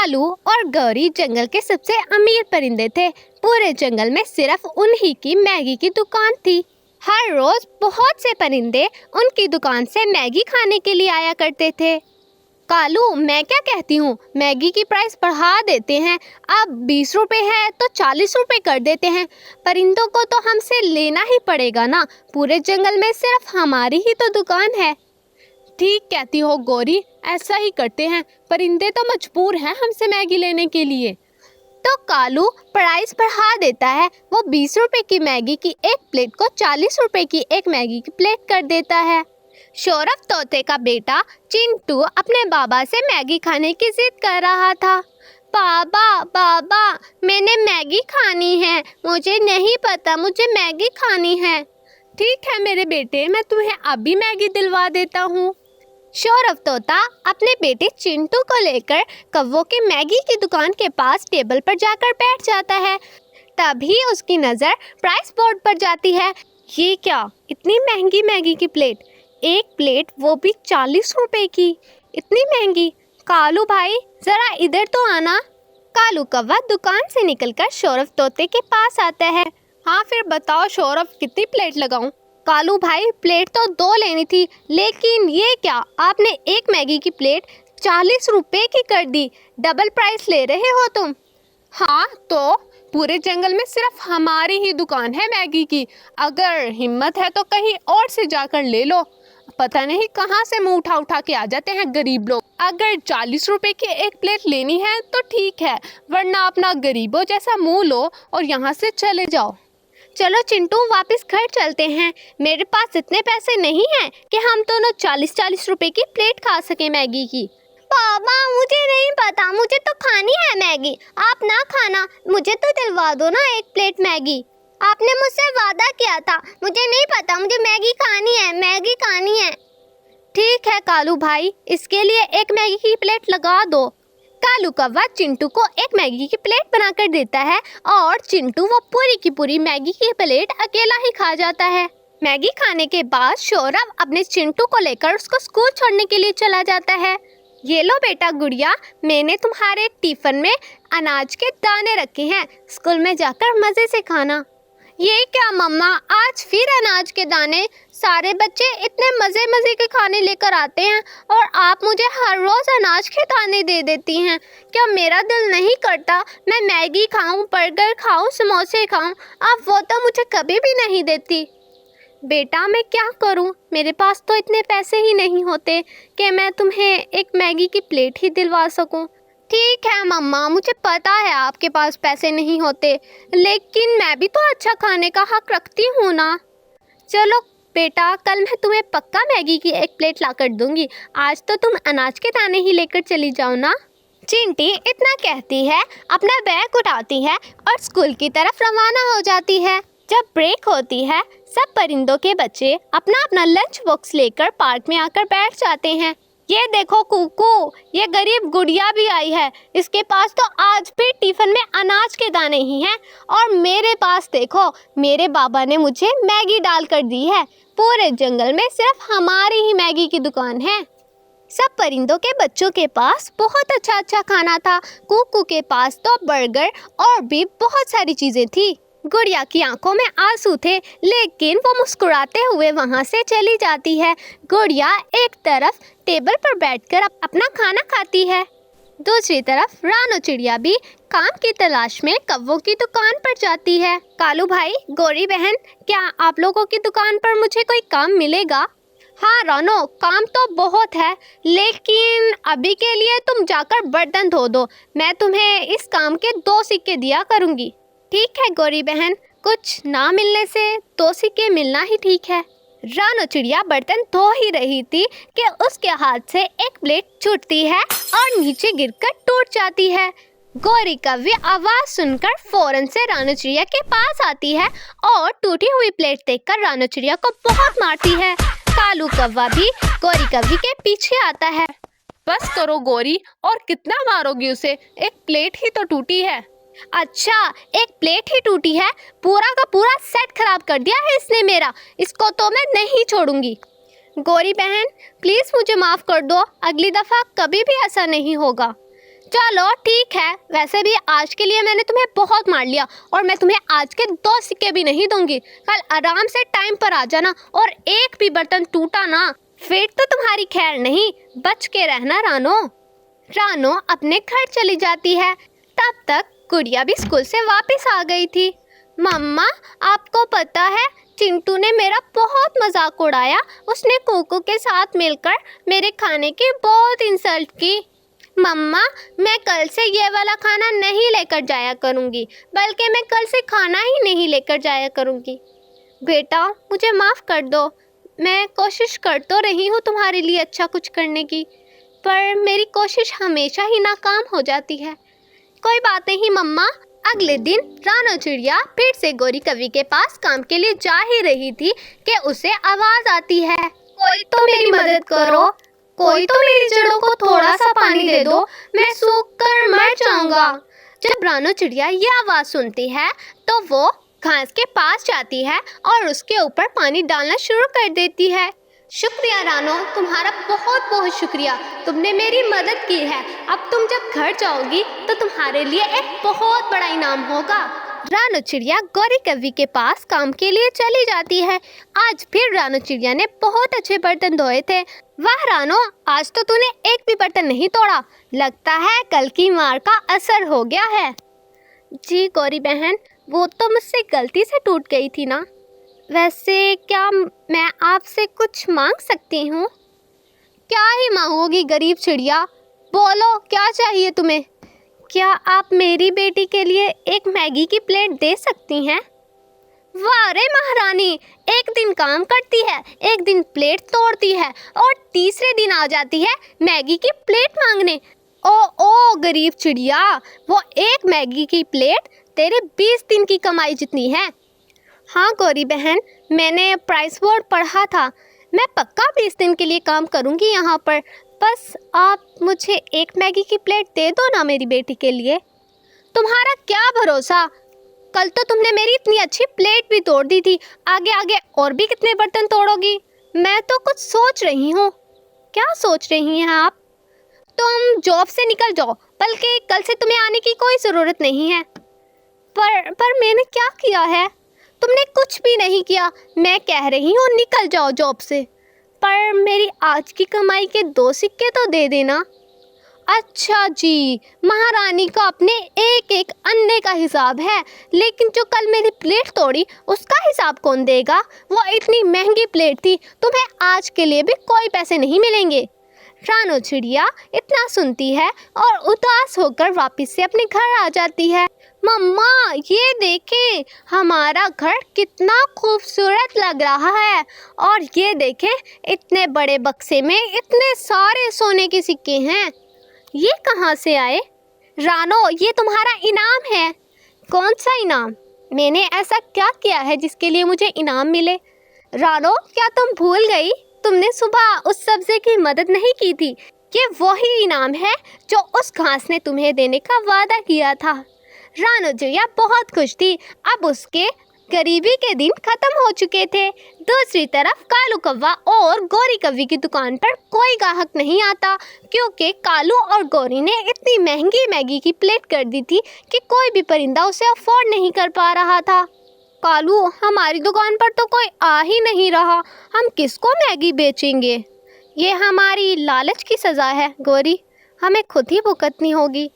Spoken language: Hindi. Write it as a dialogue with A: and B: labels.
A: कालू और गौरी जंगल के सबसे अमीर परिंदे थे। पूरे जंगल में सिर्फ उन्हीं की मैगी की दुकान थी। हर रोज बहुत से परिंदे उनकी दुकान से मैगी खाने के लिए आया करते थे। कालू, मैं क्या कहती हूँ, मैगी की प्राइस बढ़ा देते हैं। अब 20 रुपए है तो 40 रुपए कर देते हैं। परिंदों को तो हमसे लेना ही पड़ेगा ना, पूरे जंगल में सिर्फ हमारी ही तो दुकान है। ठीक कहती हो गौरी, ऐसा ही करते हैं। परिंदे तो मजबूर हैं हमसे मैगी लेने के लिए। तो कालू प्राइस बढ़ा देता है। वो 20 रुपए की मैगी की एक प्लेट को 40 रुपए की एक मैगी की प्लेट कर देता है। सौरभ तोते का बेटा चिंटू अपने बाबा से मैगी खाने की जिद कर रहा था। बाबा बाबा, मैंने मैगी खानी है, मुझे नहीं पता, मुझे मैगी खानी है। ठीक है मेरे बेटे, मैं तुम्हें अभी मैगी दिलवा देता हूँ। सौरभ तोता अपने बेटे चिंटू को लेकर कौवों की मैगी की दुकान के पास टेबल पर जाकर बैठ जाता है। तभी उसकी नज़र प्राइस बोर्ड पर जाती है। ये क्या, इतनी महंगी मैगी की प्लेट, एक प्लेट वो भी 40 रुपए की, इतनी महंगी। कालू भाई, जरा इधर तो आना। कालू कौवा दुकान से निकलकर सौरभ तोते के पास आता है। हाँ फिर बताओ सौरभ, कितनी प्लेट लगाऊं? कालू भाई, प्लेट तो 2 लेनी थी, लेकिन ये क्या, आपने एक मैगी की प्लेट 40 रुपए की कर दी। डबल प्राइस ले रहे हो तुम। हाँ तो पूरे जंगल में सिर्फ हमारी ही दुकान है मैगी की। अगर हिम्मत है तो कहीं और से जाकर ले लो। पता नहीं कहाँ से मुंह उठा उठा के आ जाते हैं गरीब लोग। अगर 40 रुपए की एक प्लेट लेनी है तो ठीक है, वरना अपना गरीबों जैसा मुंह लो और यहाँ से चले जाओ। चलो चिंटू, वापस घर चलते हैं। मेरे पास इतने पैसे नहीं हैं कि हम दोनों 40-40 रुपए की प्लेट खा सके मैगी की। पापा, मुझे नहीं पता, मुझे तो खानी है मैगी। आप ना खाना, मुझे तो दिलवा दो ना एक प्लेट मैगी। आपने मुझसे वादा किया था। मुझे नहीं पता, मुझे मैगी खानी है, मैगी खानी है। ठीक है कालू भाई, इसके लिए एक मैगी की प्लेट लगा दो। कालू कौवा चिंटू को एक मैगी की प्लेट बनाकर देता है और चिंटू वो पूरी की पूरी मैगी की प्लेट अकेला ही खा जाता है। मैगी खाने के बाद सौरभ अपने चिंटू को लेकर उसको स्कूल छोड़ने के लिए चला जाता है। ये लो बेटा गुड़िया, मैंने तुम्हारे टिफिन में अनाज के दाने रखे हैं, स्कूल में जाकर मजे से खाना। ये क्या मम्मा, आज फिर अनाज के दाने? सारे बच्चे इतने मजे मजे के खाने लेकर आते हैं और आप मुझे हर रोज अनाज के दाने दे देती हैं। क्या मेरा दिल नहीं करता मैं मैगी खाऊं, बर्गर खाऊं, समोसे खाऊं? आप वो तो मुझे कभी भी नहीं देती। बेटा मैं क्या करूं, मेरे पास तो इतने पैसे ही नहीं होते कि मैं तुम्हें एक मैगी की प्लेट ही दिलवा सकूं। ठीक है मम्मा, मुझे पता है आपके पास पैसे नहीं होते, लेकिन मैं भी तो अच्छा खाने का हक रखती हूँ ना। चलो बेटा, कल मैं तुम्हें पक्का मैगी की एक प्लेट लाकर दूंगी। आज तो तुम अनाज के दाने ही लेकर चली जाओ ना। चिंटी इतना कहती है, अपना बैग उठाती है और स्कूल की तरफ रवाना हो जाती है। जब ब्रेक होती है, सब परिंदों के बच्चे अपना अपना लंच बॉक्स लेकर पार्क में आकर बैठ जाते हैं। ये देखो कुकू, ये गरीब गुड़िया भी आई है। इसके पास तो आज भी टिफिन में अनाज के दाने ही हैं और मेरे पास देखो, मेरे बाबा ने मुझे मैगी डाल कर दी है। पूरे जंगल में सिर्फ हमारी ही मैगी की दुकान है। सब परिंदों के बच्चों के पास बहुत अच्छा अच्छा खाना था। कुकू के पास तो बर्गर और भी बहुत सारी चीजें थी। गुड़िया की आंखों में आंसू थे, लेकिन वो मुस्कुराते हुए वहां से चली जाती है। गुड़िया एक तरफ टेबल पर बैठकर अपना खाना खाती है, दूसरी तरफ रानो चिड़िया भी काम की तलाश में कौवों की दुकान पर जाती है। कालू भाई, गौरी बहन, क्या आप लोगों की दुकान पर मुझे कोई काम मिलेगा? हाँ रानो, काम तो बहुत है, लेकिन अभी के लिए तुम जाकर बर्तन धो दो। मैं तुम्हें इस काम के 2 सिक्के दिया करूँगी। ठीक है गौरी बहन, कुछ ना मिलने से 2 सिक्के मिलना ही ठीक है। रानो चिड़िया बर्तन धो ही रही थी कि उसके हाथ से एक प्लेट छूटती है और नीचे गिरकर टूट जाती है। गौरी कौवी आवाज सुनकर फौरन से रानो चिड़िया के पास आती है और टूटी हुई प्लेट देखकर रानो चिड़िया को बहुत मारती है। कालू कौवा भी गौरी कौवी के पीछे आता है। बस करो गौरी, और कितना मारोगी उसे, एक प्लेट ही तो टूटी है। अच्छा, एक प्लेट ही टूटी है? पूरा का पूरा सेट खराब कर दिया है इसने मेरा, इसको तो मैं नहीं छोड़ूंगी। गौरी बहन प्लीज मुझे माफ कर दो, अगली दफा कभी भी ऐसा नहीं होगा। चलो ठीक है, वैसे भी आज के लिए मैंने तुम्हें बहुत मार लिया और मैं तुम्हें आज के 2 सिक्के भी नहीं दूंगी। कल आराम से टाइम पर आ जाना और एक भी बर्तन टूटा ना, फिर तो तुम्हारी खैर नहीं। बच के रहना रानो। रानो अपने घर चली जाती है। तब तक गुड़िया भी स्कूल से वापस आ गई थी। मम्मा, आपको पता है चिंटू ने मेरा बहुत मजाक उड़ाया। उसने कोको के साथ मिलकर मेरे खाने की बहुत इंसल्ट की। मम्मा, मैं कल से ये वाला खाना नहीं लेकर जाया करूँगी, बल्कि मैं कल से खाना ही नहीं लेकर जाया करूँगी। बेटा, मुझे माफ़ कर दो। मैं कोशिश कर तो रही हूँ तुम्हारे लिए अच्छा कुछ करने की, पर मेरी कोशिश हमेशा ही नाकाम हो जाती है। कोई बात नहीं मम्मा। अगले दिन रानो चिड़िया फिर से गौरी कवि के पास काम के लिए जा ही रही थी कि उसे आवाज़ आती है, कोई तो मेरी मदद करो, कोई तो मेरी जड़ों को थोड़ा सा पानी दे दो, मैं सूख कर मर जाऊंगा। जब रानो चिड़िया ये आवाज़ सुनती है तो वो घास के पास जाती है और उसके ऊपर पानी डालना शुरू कर देती है। शुक्रिया रानो, तुम्हारा बहुत बहुत शुक्रिया, तुमने मेरी मदद की है। अब तुम जब घर जाओगी तो तुम्हारे लिए एक बहुत बड़ा इनाम होगा। रानो चिड़िया गौरी कवि के पास काम के लिए चली जाती है। आज फिर रानो चिड़िया ने बहुत अच्छे बर्तन धोए थे। वाह रानो, आज तो तूने एक भी बर्तन नहीं तोड़ा। लगता है कल की मार का असर हो गया है। जी गौरी बहन, वो तो मुझसे गलती से टूट गई थी ना। वैसे क्या मैं आपसे कुछ मांग सकती हूँ? क्या ही मांगोगी गरीब चिड़िया, बोलो क्या चाहिए तुम्हें? क्या आप मेरी बेटी के लिए एक मैगी की प्लेट दे सकती हैं? वाह रे महारानी, एक दिन काम करती है, एक दिन प्लेट तोड़ती है और तीसरे दिन आ जाती है मैगी की प्लेट मांगने। ओ गरीब चिड़िया, वो एक मैगी की प्लेट तेरे 20 दिन की कमाई जितनी है। हाँ गौरी बहन, मैंने प्राइस बोर्ड पढ़ा था। मैं पक्का 20 दिन के लिए काम करूँगी यहाँ पर। बस आप मुझे एक मैगी की प्लेट दे दो ना मेरी बेटी के लिए। तुम्हारा क्या भरोसा, कल तो तुमने मेरी इतनी अच्छी प्लेट भी तोड़ दी थी, आगे आगे और भी कितने बर्तन तोड़ोगी? मैं तो कुछ सोच रही हूँ। क्या सोच रही हैं आप? तुम जॉब से निकल जाओ, बल्कि कल से तुम्हें आने की कोई ज़रूरत नहीं है। पर मैंने क्या किया है? तुमने कुछ भी नहीं किया। मैं कह रही हूँ निकल जाओ जॉब से। पर मेरी आज की कमाई के 2 सिक्के तो दे देना। अच्छा जी, महारानी का अपने एक एक अन्ने का हिसाब है, लेकिन जो कल मेरी प्लेट तोड़ी उसका हिसाब कौन देगा? वो इतनी महंगी प्लेट थी, तुम्हें आज के लिए भी कोई पैसे नहीं मिलेंगे। रानो चिड़िया इतना सुनती है और उदास होकर वापस से अपने घर आ जाती है। मम्मा, ये देखें, हमारा घर कितना खूबसूरत लग रहा है। और ये देखें, इतने बड़े बक्से में इतने सारे सोने के सिक्के हैं। ये कहाँ से आए? रानो, ये तुम्हारा इनाम है। कौन सा इनाम? मैंने ऐसा क्या किया है जिसके लिए मुझे इनाम मिले? रानो, क्या तुम भूल गई? तुमने सुबह उस सब्ज़े की मदद नहीं की थी? ये वही इनाम है जो उस घास ने तुम्हें देने का वादा किया था। रानो चिड़िया बहुत खुश थी। अब उसके गरीबी के दिन खत्म हो चुके थे। दूसरी तरफ कालू कौवा और गौरी कवि की दुकान पर कोई ग्राहक नहीं आता, क्योंकि कालू और गौरी ने इतनी महंगी मैगी की प्लेट कर दी थी कि कोई भी परिंदा उसे अफोर्ड नहीं कर पा रहा था। कालू, हमारी दुकान पर तो कोई आ ही नहीं रहा, हम किसको मैगी बेचेंगे? ये हमारी लालच की सज़ा है गौरी, हमें खुद ही भुगतनी होगी।